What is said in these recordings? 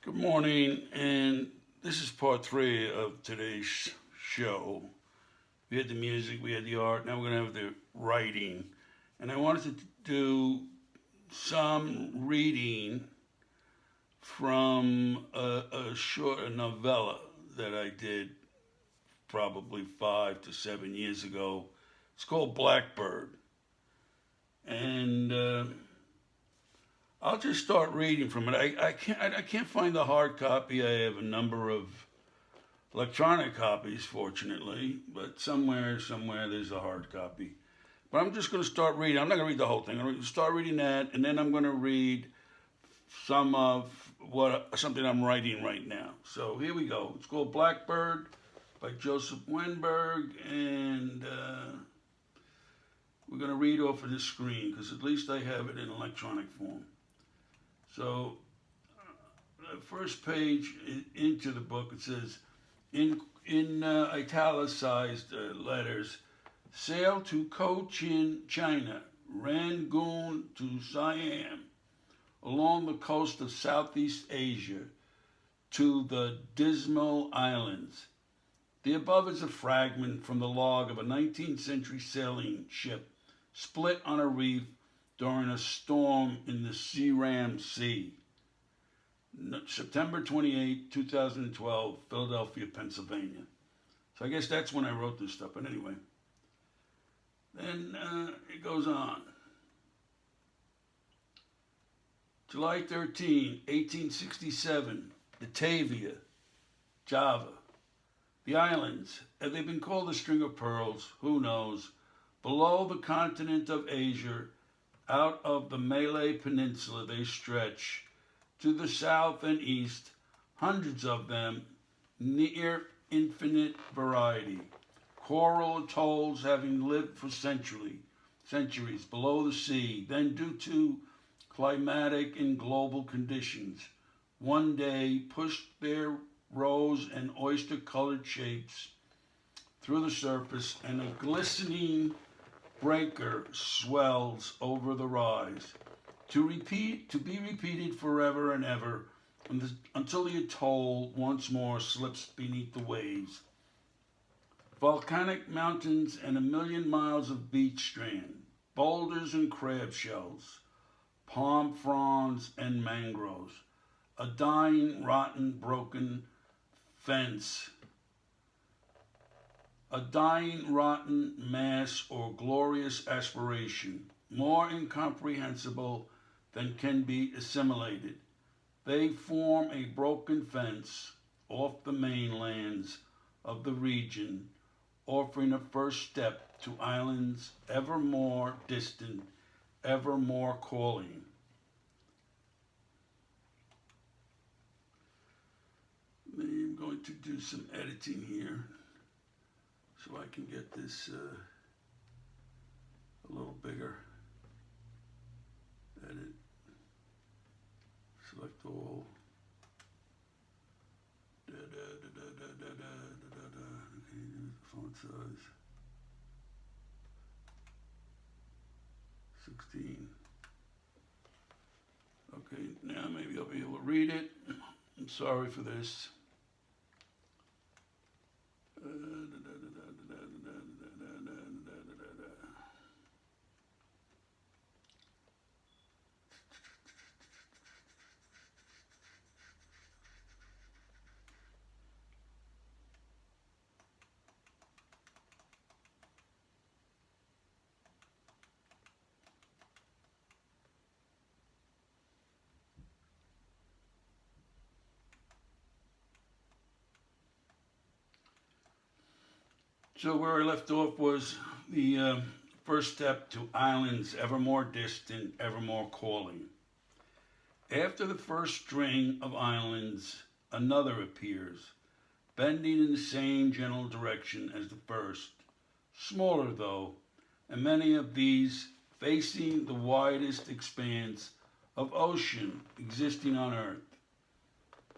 Good morning, and this is part three of today's show. We had the music, we had the art, now we're going to have the writing. And I wanted to do some reading from a short novella that I did probably 5 to 7 years ago. It's called Blackbird. And I'll just start reading from it. I can't find the hard copy. I have a number of electronic copies, fortunately, but somewhere there's a hard copy. But I'm just going to start reading. I'm not going to read the whole thing. I'm going to start reading that, and then I'm going to read something I'm writing right now. So here we go. It's called Blackbird by Joseph Wennberg, and we're going to read off of this screen because at least I have it in electronic form. So, the first page into the book, it says, in italicized letters, sail to Cochin, China, Rangoon to Siam, along the coast of Southeast Asia, to the Dismal Islands. The above is a fragment from the log of a 19th century sailing ship split on a reef during a storm in the Searam Sea. September 28, 2012, Philadelphia, Pennsylvania. So I guess that's when I wrote this stuff. But anyway, then it goes on. July 13, 1867, Batavia, Java. The islands, have they been called a string of pearls? Who knows? Below the continent of Asia, out of the Malay Peninsula they stretch, to the south and east, hundreds of them, near infinite variety. Coral atolls having lived for centuries below the sea, then due to climatic and global conditions, one day pushed their rose and oyster-colored shapes through the surface, and a glistening breaker swells over the rise, to be repeated forever and ever, until the atoll once more slips beneath the waves. Volcanic mountains and 1,000,000 miles of beach strand, boulders and crab shells, palm fronds and mangroves, a dying, rotten, broken fence, a dying, rotten mass or glorious aspiration, more incomprehensible than can be assimilated. They form a broken fence off the mainlands of the region, offering a first step to islands ever more distant, ever more calling. I'm going to do some editing here, so I can get this a little bigger. Edit. Select all. Okay, font size. 16. Okay, now maybe I'll be able to read it. I'm sorry for this. So where I left off was the first step to islands ever more distant, ever more calling. After the first string of islands, another appears, bending in the same general direction as the first, smaller though, and many of these facing the widest expanse of ocean existing on Earth.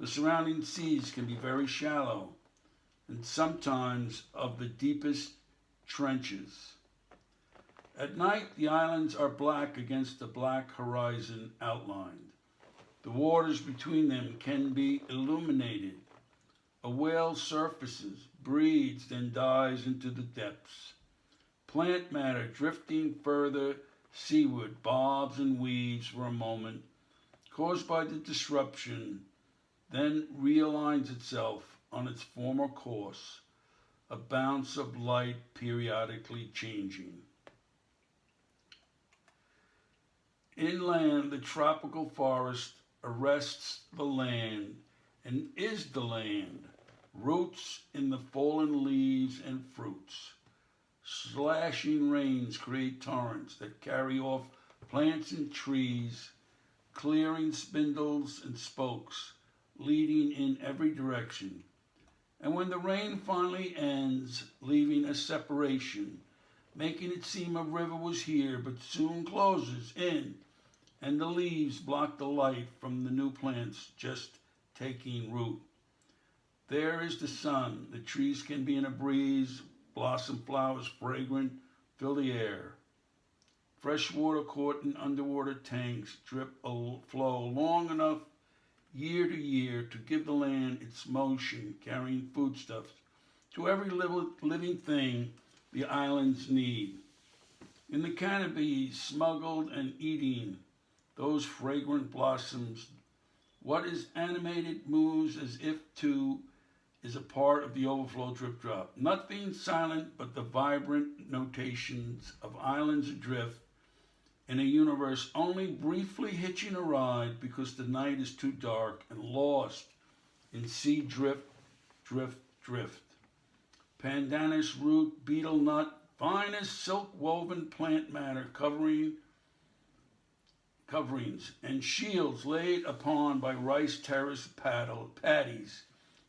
The surrounding seas can be very shallow, and sometimes of the deepest trenches. At night, the islands are black against the black horizon outlined. The waters between them can be illuminated. A whale surfaces, breathes, then dives into the depths. Plant matter drifting further seaward bobs and weaves for a moment, caused by the disruption, then realigns itself on its former course, a bounce of light periodically changing. Inland, the tropical forest arrests the land and is the land, roots in the fallen leaves and fruits. Slashing rains create torrents that carry off plants and trees, clearing spindles and spokes, leading in every direction. And when the rain finally ends, leaving a separation, making it seem a river was here but soon closes in, and the leaves block the light from the new plants just taking root. There is the sun. The trees can be in a breeze, blossom flowers fragrant fill the air. Fresh water caught in underwater tanks flow long enough year to year to give the land its motion, carrying foodstuffs to every living thing the islands need. In the canopies, smuggled and eating those fragrant blossoms, what is animated moves as if to is a part of the overflow drip drop. Nothing silent but the vibrant notations of islands adrift in a universe only briefly hitching a ride because the night is too dark and lost in sea drift, drift, drift. Pandanus root, betel nut, finest silk woven plant matter coverings and shields laid upon by rice terrace paddies,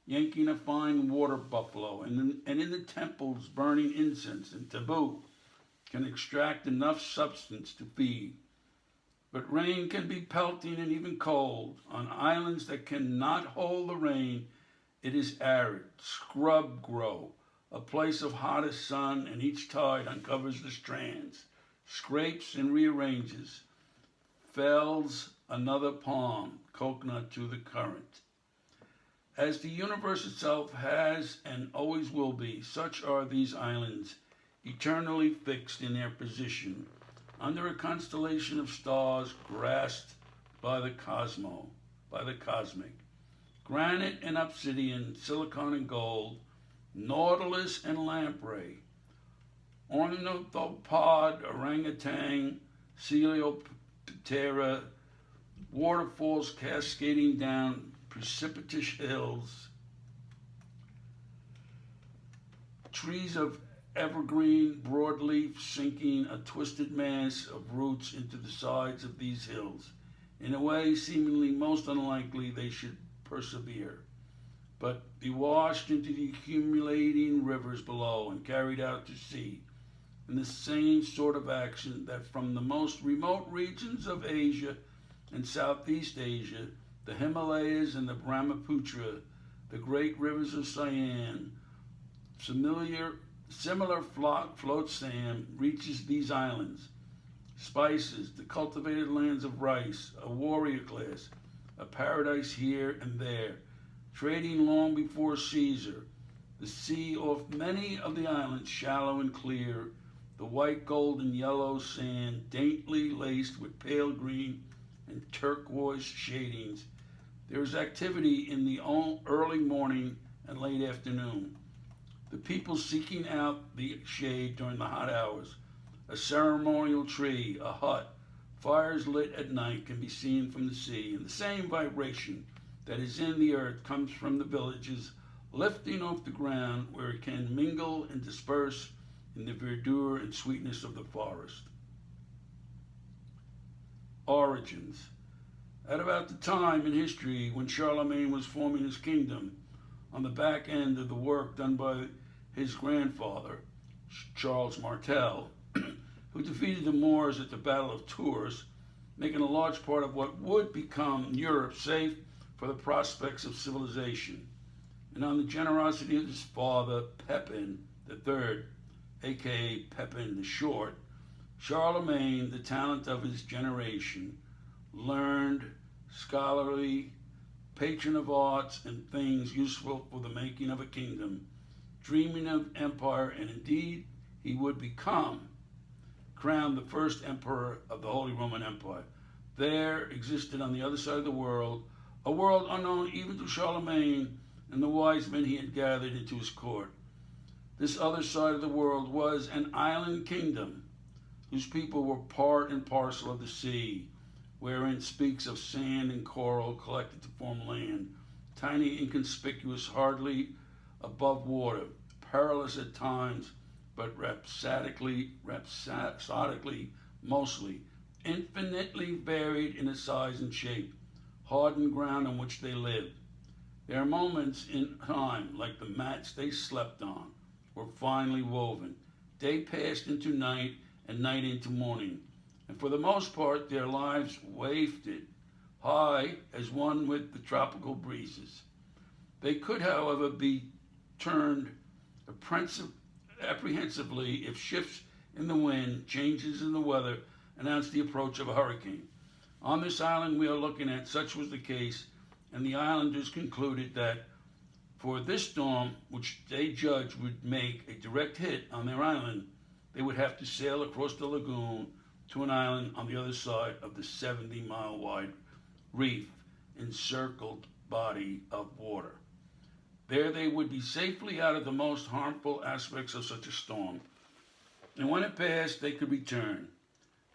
yanking a fine water buffalo, and in the temples burning incense and taboo can extract enough substance to feed. But rain can be pelting and even cold. On islands that cannot hold the rain, it is arid, scrub grow, a place of hottest sun, and each tide uncovers the strands, scrapes and rearranges, fells another palm, coconut to the current. As the universe itself has and always will be, such are these islands, eternally fixed in their position, under a constellation of stars grasped by the cosmic. Granite and obsidian, silicon and gold, nautilus and lamprey, ornithopod, orangutan, Coleoptera, waterfalls cascading down precipitous hills, trees of evergreen broadleaf sinking a twisted mass of roots into the sides of these hills, in a way seemingly most unlikely they should persevere, but be washed into the accumulating rivers below and carried out to sea in the same sort of action that from the most remote regions of Asia and Southeast Asia, the Himalayas and the Brahmaputra, the great rivers of Siam, similar float sand reaches these islands. Spices, the cultivated lands of rice, a warrior class, a paradise here and there, trading long before Caesar. The sea off many of the islands shallow and clear, the white, gold, and yellow sand daintily laced with pale green and turquoise shadings. There is activity in the early morning and late afternoon. The people seeking out the shade during the hot hours. A ceremonial tree, a hut, fires lit at night can be seen from the sea, and the same vibration that is in the earth comes from the villages, lifting off the ground where it can mingle and disperse in the verdure and sweetness of the forest. Origins. At about the time in history when Charlemagne was forming his kingdom, on the back end of the work done by his grandfather, Charles Martel, who defeated the Moors at the Battle of Tours, making a large part of what would become Europe safe for the prospects of civilization, and on the generosity of his father, Pepin III, aka Pepin the Short, Charlemagne, the talent of his generation, learned scholarly, patron of arts and things useful for the making of a kingdom, dreaming of empire, and indeed he would become crowned the first emperor of the Holy Roman Empire. There existed on the other side of the world a world unknown even to Charlemagne and the wise men he had gathered into his court. This other side of the world was an island kingdom whose people were part and parcel of the sea, wherein speaks of sand and coral collected to form land, tiny, inconspicuous, hardly above water, perilous at times, but rhapsodically mostly, infinitely varied in its size and shape, hardened ground on which they lived. Their moments in time, like the mats they slept on, were finely woven. Day passed into night and night into morning, and for the most part their lives wafted high as one with the tropical breezes. They could, however, be turned apprehensively if shifts in the wind, changes in the weather, announced the approach of a hurricane. On this island we are looking at, such was the case, and the islanders concluded that for this storm, which they judged would make a direct hit on their island, they would have to sail across the lagoon to an island on the other side of the 70-mile wide reef encircled body of water. There they would be safely out of the most harmful aspects of such a storm. And when it passed, they could return.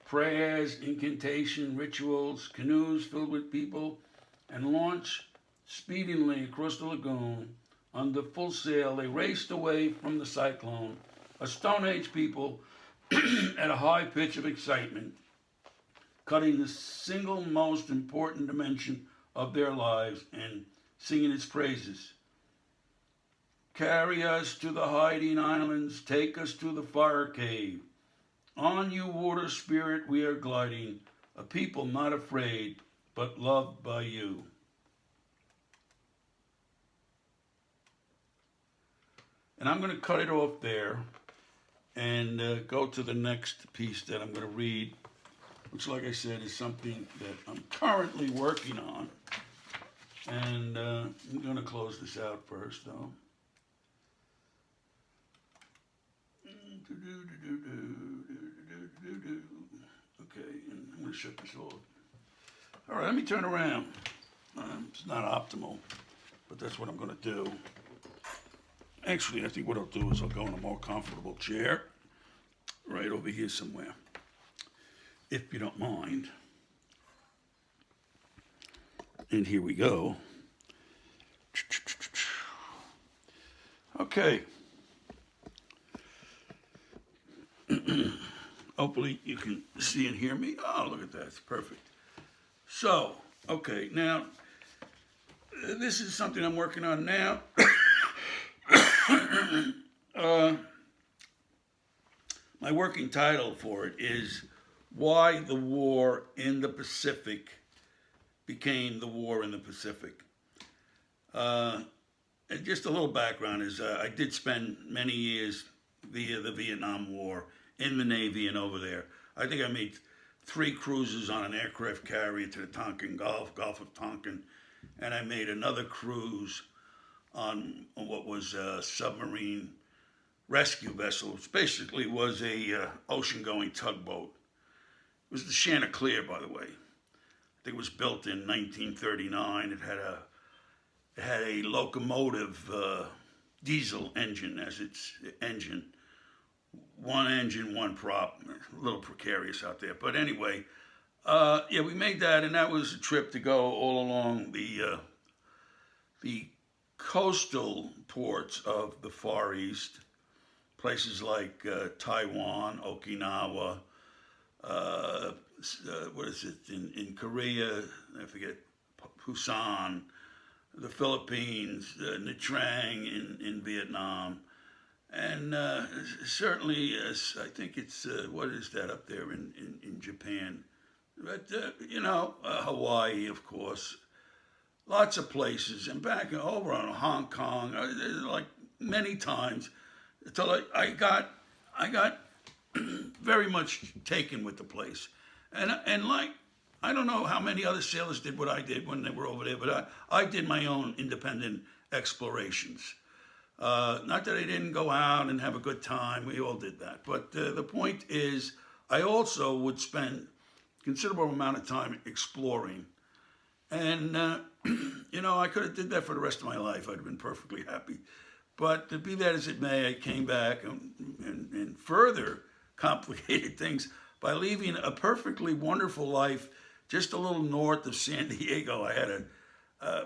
Prayers, incantation, rituals, canoes filled with people, and launch speedily across the lagoon. Under full sail, they raced away from the cyclone, a Stone Age people at a high pitch of excitement, cutting the single most important dimension of their lives and singing its praises. Carry us to the hiding islands, take us to the fire cave. On you, water spirit, we are gliding, a people not afraid, but loved by you. And I'm going to cut it off there and go to the next piece that I'm going to read, which, like I said, is something that I'm currently working on. And I'm going to close this out first, though. Okay, and I'm going to shut this off. All right, let me turn around. It's not optimal, but that's what I'm going to do. Actually, I think what I'll do is I'll go in a more comfortable chair right over here somewhere, if you don't mind. And here we go. Okay. Hopefully you can see and hear me. Oh, look at that. It's perfect. So, okay, now, this is something I'm working on now. My working title for it is Why the War in the Pacific Became the War in the Pacific. And just a little background is I did spend many years via the Vietnam War in the Navy and over there. I think I made 3 cruises on an aircraft carrier to the Tonkin Gulf of Tonkin, and I made another cruise on what was a submarine rescue vessel, which basically was a ocean-going tugboat. It was the Chanticleer, by the way. I think it was built in 1939. It had a locomotive diesel engine as its engine. One engine, one prop. A little precarious out there. But anyway, we made that, and that was a trip to go all along the coastal ports of the Far East, places like Taiwan, Okinawa, what is it, in Korea, I forget, Busan, the Philippines, Nha Trang in Vietnam, and certainly, I think it's, what is that up there in Japan? But, Hawaii, of course. Lots of places, and back over on Hong Kong, like many times, until I got very much taken with the place, and like I don't know how many other sailors did what I did when they were over there, but I did my own independent explorations. Not that I didn't go out and have a good time. We all did that. But the point is, I also would spend considerable amount of time exploring. And, I could have did that for the rest of my life. I'd have been perfectly happy. But to be that as it may, I came back and further complicated things by leaving a perfectly wonderful life just a little north of San Diego. I had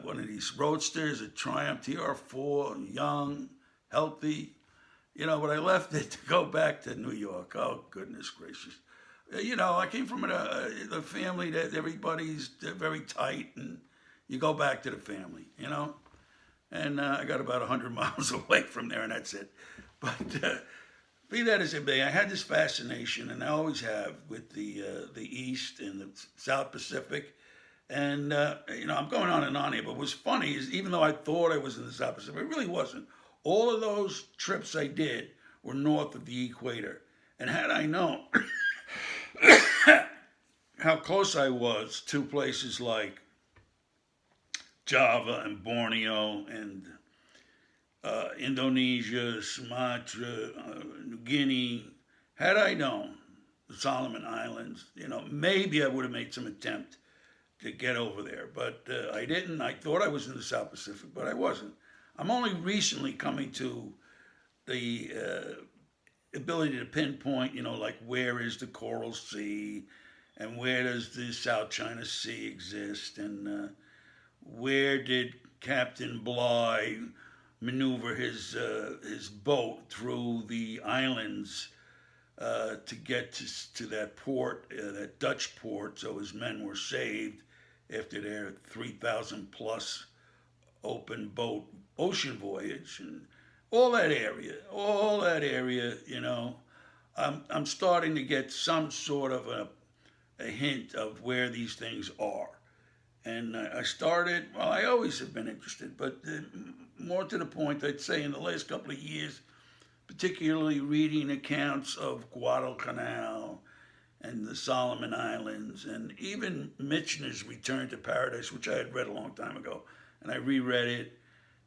one of these roadsters, a Triumph TR4, young, healthy, but I left it to go back to New York. Oh, goodness gracious. I came from a family that everybody's very tight, and you go back to the family, and I got about 100 miles away from there, and that's it. But be that as it may, I had this fascination, and I always have, with the East and the South Pacific. And, I'm going on and on here, but what was funny is even though I thought I was in the South Pacific, it really wasn't. All of those trips I did were north of the equator. And had I known how close I was to places like Java and Borneo and Indonesia, Sumatra, New Guinea, had I known the Solomon Islands, maybe I would have made some attempt to get over there, but I didn't. I thought I was in the South Pacific, but I wasn't. I'm only recently coming to the ability to pinpoint, like where is the Coral Sea, and where does the South China Sea exist, and where did Captain Bligh maneuver his boat through the islands to get to that port, that Dutch port, so his men were saved after their 3,000 plus open boat ocean voyage, and all that area, I'm starting to get some sort of a hint of where these things are. And I started, I always have been interested, but more to the point, I'd say in the last couple of years, particularly reading accounts of Guadalcanal and the Solomon Islands, and even Michener's Return to Paradise, which I had read a long time ago, and I reread it,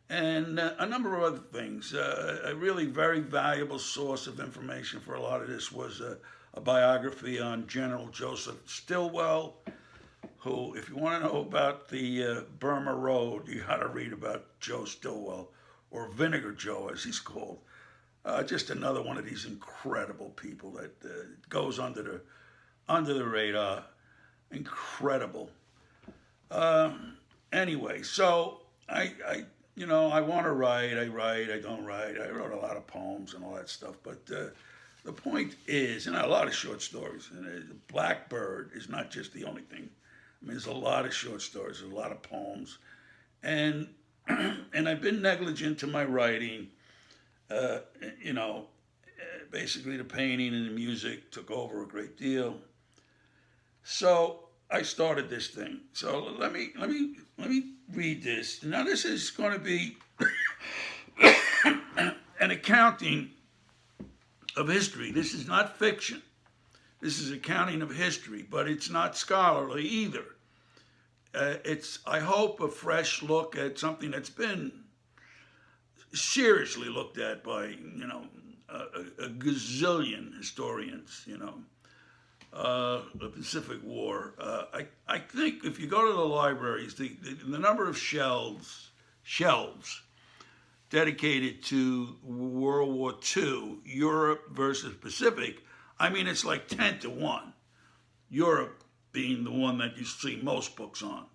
and a number of other things. A really very valuable source of information for a lot of this was a biography on General Joseph Stilwell, who, if you want to know about the Burma Road, you got to read about Joe Stilwell, or Vinegar Joe, as he's called. Just another one of these incredible people that goes under the radar. Incredible. Anyway, so I want to write. I don't write. I wrote a lot of poems and all that stuff. But the point is, and a lot of short stories. And Blackbird is not just the only thing. I mean, there's a lot of short stories, there's a lot of poems, and I've been negligent to my writing. Basically the painting and the music took over a great deal. So I started this thing. So let me read this. Now this is going to be an accounting of history. This is not fiction. This is accounting of history, but it's not scholarly either. It's, I hope, a fresh look at something that's been seriously looked at by, a gazillion historians, the Pacific War. I think if you go to the libraries, the number of shelves dedicated to World War II, Europe versus Pacific, I mean, it's like 10 to 1. Europe being the one that you see most books on.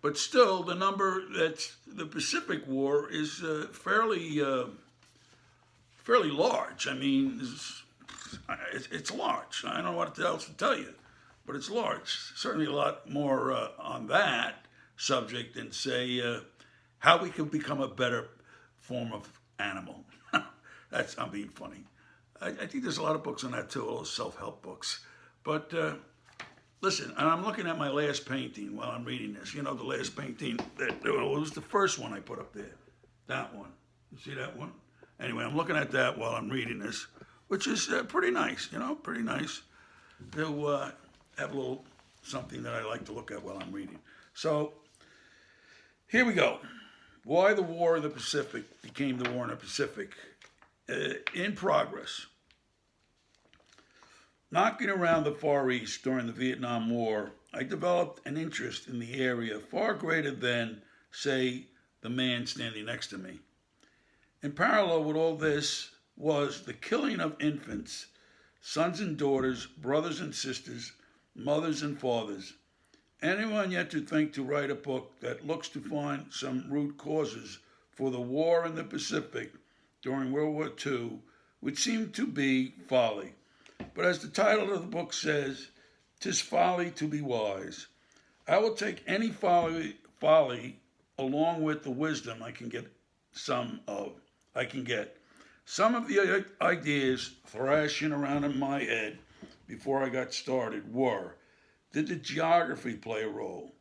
But still, the number that's the Pacific War is fairly large. I mean, it's large. I don't know what else to tell you, but it's large. Certainly a lot more on that subject than, say, how we can become a better form of animal. I'm being funny. I think there's a lot of books on that too, all those self-help books. But listen, and I'm looking at my last painting while I'm reading this. The last painting, it was the first one I put up there. That one. You see that one? Anyway, I'm looking at that while I'm reading this, which is pretty nice, pretty nice to have a little something that I like to look at while I'm reading. So here we go. Why the war in the Pacific became the war in the Pacific. In progress. Knocking around the Far East during the Vietnam War, I developed an interest in the area far greater than, say, the man standing next to me. In parallel with all this was the killing of infants, sons and daughters, brothers and sisters, mothers and fathers. Anyone yet to think to write a book that looks to find some root causes for the war in the Pacific during World War II would seem to be folly. But as the title of the book says, "'Tis folly to be wise." I will take any folly along with the wisdom I can get. Some of the ideas thrashing around in my head before I got started were: did the geography play a role?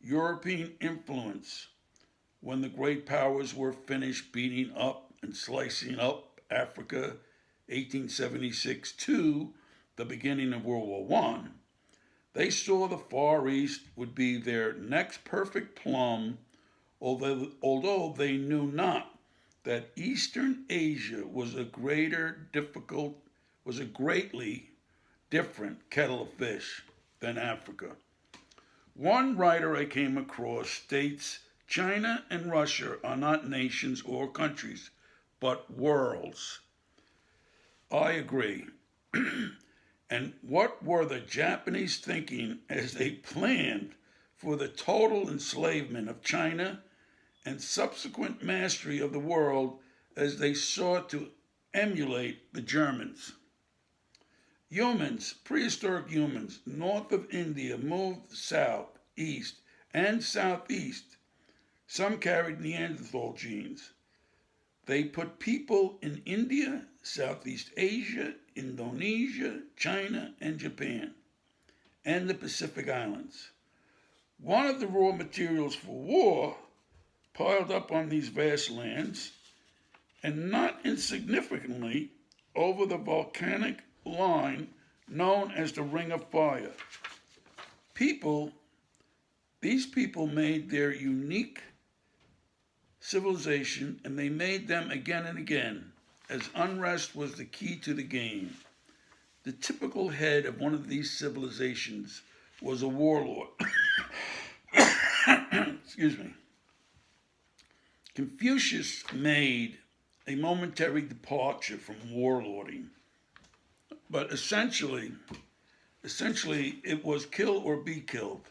European influence when the great powers were finished beating up and slicing up Africa, 1876 to the beginning of World War I. They saw the Far East would be their next perfect plum, although they knew not that Eastern Asia was a greatly different kettle of fish than Africa. One writer I came across states China and Russia are not nations or countries, but worlds. I agree. And what were the Japanese thinking as they planned for the total enslavement of China and subsequent mastery of the world as they sought to emulate the Germans? Humans, prehistoric humans, north of India moved south, east, and southeast. Some carried Neanderthal genes. They put people in India, Southeast Asia, Indonesia, China, and Japan, and the Pacific Islands. One of the raw materials for war piled up on these vast lands, and not insignificantly over the volcanic line known as the Ring of Fire. These people made their unique civilization, and they made them again and again, as unrest was the key to the game. The typical head of one of these civilizations was a warlord. Excuse me. Confucius made a momentary departure from warlording, but essentially it was kill or be killed,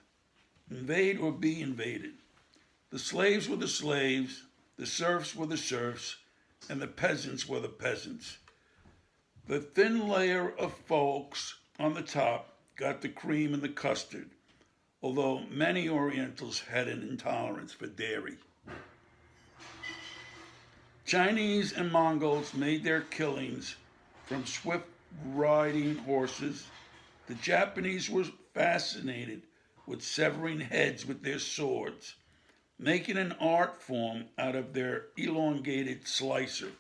invade or be invaded. The slaves were the slaves, the serfs were the serfs, and the peasants were the peasants. The thin layer of folks on the top got the cream and the custard, although many Orientals had an intolerance for dairy. Chinese and Mongols made their killings from swift riding horses. The Japanese were fascinated with severing heads with their swords, making an art form out of their elongated slicer.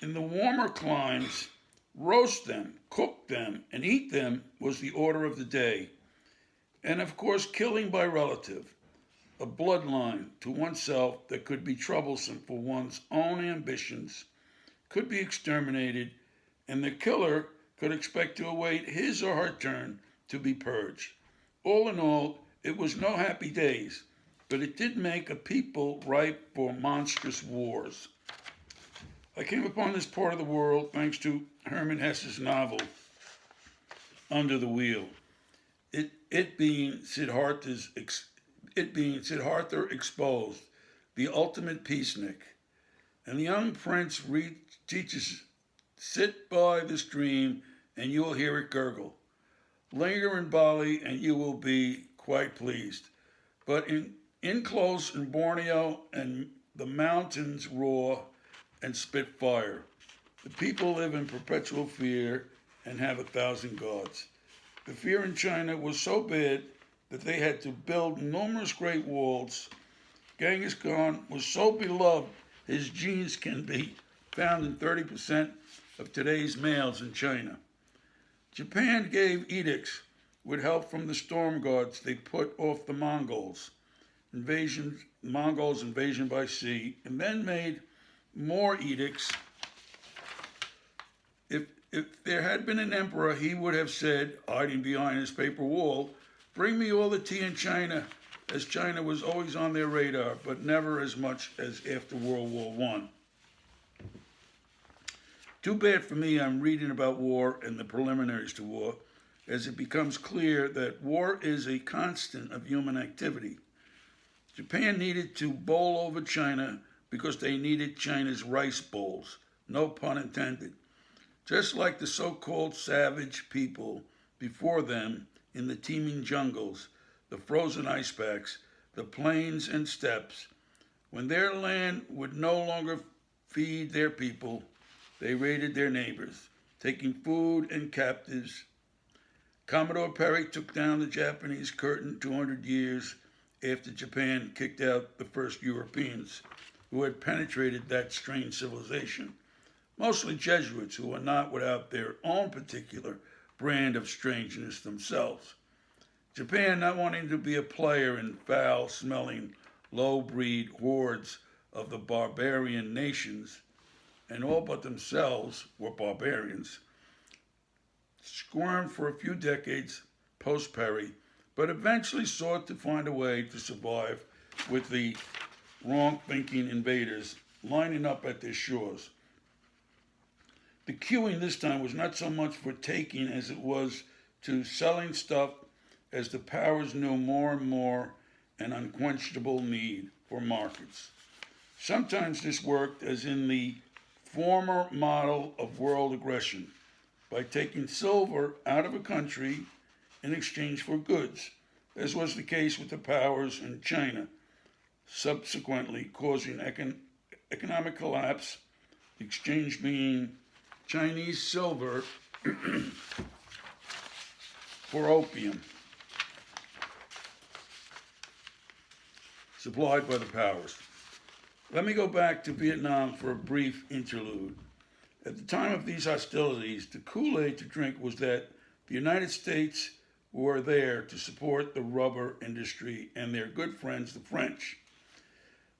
In the warmer climes, roast them, cook them, and eat them was the order of the day. And of course, killing by relative, a bloodline to oneself that could be troublesome for one's own ambitions, could be exterminated, and the killer could expect to await his or her turn to be purged. All in all, it was no happy days, but it did make a people ripe for monstrous wars. I came upon this part of the world thanks to Hermann Hesse's novel, Under the Wheel. It being Siddhartha exposed, the ultimate peacenik, and the young prince teaches, sit by the stream and you will hear it gurgle. Linger in Bali and you will be quite pleased. But in close in Borneo and the mountains roar and spit fire. The people live in perpetual fear and have 1,000 gods. The fear in China was so bad that they had to build numerous great walls. Genghis Khan was so beloved his genes can be found in 30% of today's males in China. Japan gave edicts with help from the storm guards, they put off the Mongols' invasion by sea, and then made more edicts. If there had been an emperor, he would have said, hiding behind his paper wall, "Bring me all the tea in China," as China was always on their radar, but never as much as after World War I. Too bad for me I'm reading about war and the preliminaries to war, as it becomes clear that war is a constant of human activity. Japan needed to bowl over China because they needed China's rice bowls, no pun intended. Just like the so-called savage people before them in the teeming jungles, the frozen ice packs, the plains and steppes, when their land would no longer feed their people, they raided their neighbors, taking food and captives. Commodore Perry took down the Japanese curtain 200 years after Japan kicked out the first Europeans who had penetrated that strange civilization. Mostly Jesuits who were not without their own particular brand of strangeness themselves. Japan, not wanting to be a player in foul-smelling, low-breed hordes of the barbarian nations, and all but themselves were barbarians, squirmed for a few decades post-Perry, but eventually sought to find a way to survive with the wrong-thinking invaders lining up at their shores. The queuing this time was not so much for taking as it was to selling stuff, as the powers knew more and more an unquenchable need for markets. Sometimes this worked, as in the former model of world aggression, by taking silver out of a country in exchange for goods, as was the case with the powers in China, subsequently causing economic collapse, the exchange being Chinese silver for opium, supplied by the powers. Let me go back to Vietnam for a brief interlude. At the time of these hostilities, the Kool-Aid to drink was that the United States were there to support the rubber industry and their good friends, the French.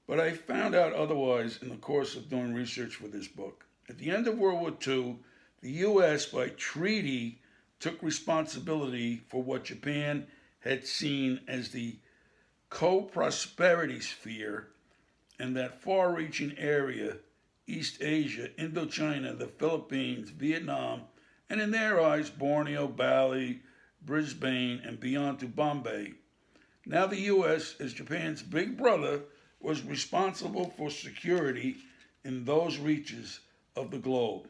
But I found out otherwise in the course of doing research for this book. At the end of World War II, the U.S., by treaty, took responsibility for what Japan had seen as the co-prosperity sphere and that far-reaching area, East Asia, Indochina, the Philippines, Vietnam, and in their eyes, Borneo, Bali, Brisbane, and beyond to Bombay. Now the U.S., as Japan's big brother, was responsible for security in those reaches of the globe.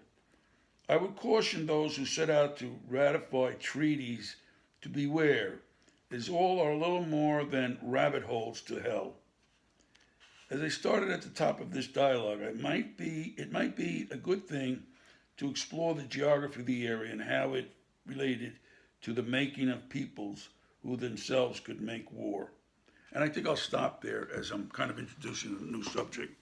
I would caution those who set out to ratify treaties to beware, as all are little more than rabbit holes to hell. As I started at the top of this dialogue, it might be a good thing to explore the geography of the area and how it related to the making of peoples who themselves could make war. And I think I'll stop there as I'm kind of introducing a new subject.